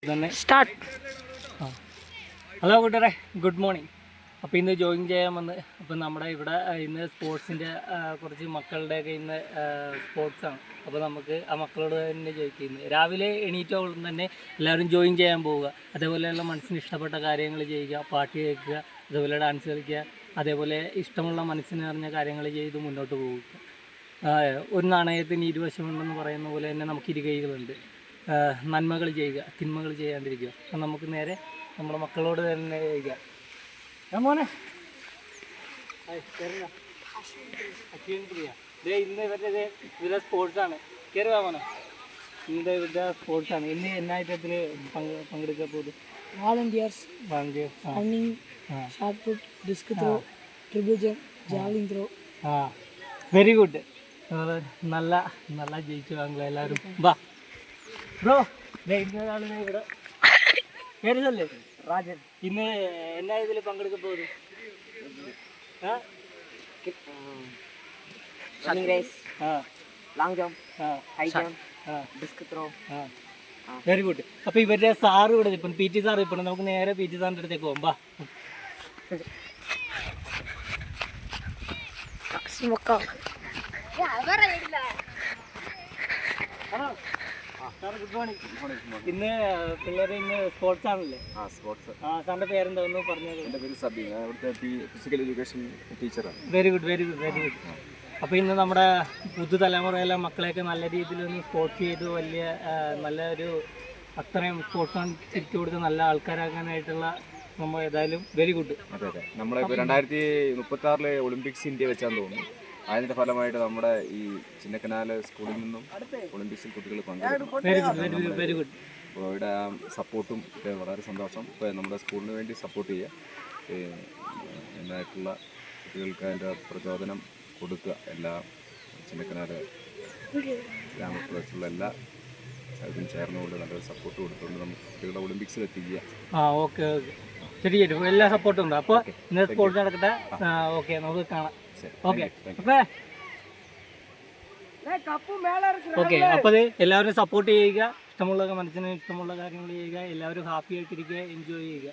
തന്നെ start. Hello കൂട്ടുകാരെ, good morning. അപ്പോൾ ഇന്ന് ജോയിൻ ചെയ്യാൻ വന്ന് അപ്പോൾ നമ്മുടെ ഇവിടെ ഇന്ന് സ്പോർട്സിൻ്റെ കുറച്ച് മക്കളുടെയൊക്കെ ഇന്ന് സ്പോർട്സാണ്. അപ്പോൾ നമുക്ക് ആ മക്കളോട് തന്നെ ചോദിക്കുന്നത്, രാവിലെ എണീറ്റോളം തന്നെ എല്ലാവരും ജോയിൻ ചെയ്യാൻ പോവുക, അതേപോലെയുള്ള മനസ്സിന് ഇഷ്ടപ്പെട്ട കാര്യങ്ങൾ ചെയ്യുക, പാട്ട് കേൾക്കുക, അതേപോലെ ഡാൻസ് കളിക്കുക, അതേപോലെ ഇഷ്ടമുള്ള മനസ്സിന് അറിഞ്ഞ കാര്യങ്ങൾ ചെയ്ത് മുന്നോട്ട് പോവുക. ഒരു നാണയത്തിന് ഇരുവശമുണ്ടെന്ന് പറയുന്ന പോലെ തന്നെ നമുക്ക് ഇരുകൈകളുണ്ട്. നന്മകൾ ചെയ്യുക, തിന്മകൾ ചെയ്യാണ്ടിരിക്കുക. അപ്പം നമുക്ക് നേരെ നമ്മുടെ മക്കളോട് തന്നെ ചെയ്യുക. മോനെ ഇന്ന് ഇവരുടെ സ്പോർട്സാണ്. കയറുക മോനെ, ഇന്ന് ഇവരുടെ സ്പോർട്സാണ്. ഇന്ന് എന്നാ ഐറ്റത്തിൽ പങ്കെടുക്കാൻ പോകുന്നത്? Volunteers, running, shot put, disc throw, triple jump, javelin throw. Very good. നല്ല നല്ല ജയിച്ചു വാങ്ങുക എല്ലാവരും. വാ ബ്രോ, ഇന്നൊരാളിനെ ഇവിടെ പേരല്ലേ രാജൻ. ഇന്ന് എന്നാ ഇതിൽ പങ്കെടുക്കാൻ പോകുന്നത്? Running race, long jump, high jump, disc throw. Very good. അപ്പോൾ ഇവരുടെ സാറ് ഇവിടെ ഇപ്പം പി ടി സാറ് ഇപ്പം നമുക്ക് നേരെ പി ടി സാറിൻ്റെ അടുത്തേക്ക് പോകാം. വാ. Good morning. ഇന്ന് പിള്ളേരെ ഇന്ന് സ്പോർട്സ് ആണല്ലേ? സാറിൻ്റെ പേരെന്താ ഒന്ന് പറഞ്ഞത്? എൻ്റെ പേര് സബി, ഞാൻ ഇവിടുത്തെ ഫിസിക്കൽ എഡ്യൂക്കേഷൻ ടീച്ചറാണ്. Very good, very good, very good. അപ്പോൾ ഇന്ന് നമ്മുടെ പുതുതലമുറയിലെ മക്കളെയൊക്കെ നല്ല രീതിയിലൊന്ന് സ്പോർട്സ് ചെയ്ത് വലിയ നല്ലൊരു അത്രയും സ്പോർട്സ് തിരിച്ചു കൊടുത്ത് നല്ല ആൾക്കാരാക്കാനായിട്ടുള്ള നമ്മൾ ഏതായാലും വെരി ഗുഡ്. അതെ അതെ, നമ്മളിപ്പോൾ 2036 ഒളിമ്പിക്സ് ഇന്ത്യ വെച്ചാന്ന് തോന്നുന്നു. അതിൻ്റെ ഫലമായിട്ട് നമ്മുടെ ഈ ചിന്നക്കനാല് സ്കൂളിൽ നിന്നും ഒളിമ്പിക്സിൽ കുട്ടികൾ പങ്കെടുക്കും. Very good, very good, very good. അപ്പോൾ ഇവിടെ സപ്പോർട്ടും വളരെ സന്തോഷം. ഇപ്പോൾ നമ്മുടെ സ്കൂളിന് വേണ്ടി സപ്പോർട്ട് ചെയ്യുക, എന്നായിട്ടുള്ള കുട്ടികൾക്ക് അതിൻ്റെ പ്രചോദനം കൊടുക്കുക. എല്ലാ ചിന്നക്കനാല് ഗ്രാമപ്രദേശത്തുള്ള എല്ലാ ഇതിനും ചേർന്നുകൊണ്ട് നല്ലൊരു സപ്പോർട്ട് കൊടുത്തുകൊണ്ട് നമുക്ക് കുട്ടികളെ ഒളിമ്പിക്സിൽ എത്തിക്കുക. ഓക്കെ ഓക്കെ, ശരി ശരി, എല്ലാ സപ്പോർട്ടും ഉണ്ട്. അപ്പോൾ ഇന്ന് സ്പോർട്സ് നടക്കട്ടെ. ഓക്കെ, നമുക്ക് കാണാം. ഓക്കെ ഓക്കെ, അപ്പോൾ എല്ലാവരും സപ്പോർട്ട് ചെയ്യുക, ഇഷ്ടമുള്ള മനസ്സിന് ഇഷ്ടമുള്ള കാര്യങ്ങൾ ചെയ്യുക, എല്ലാവരും ഹാപ്പി ആയിട്ടിരിക്കുക, എൻജോയ് ചെയ്യുക.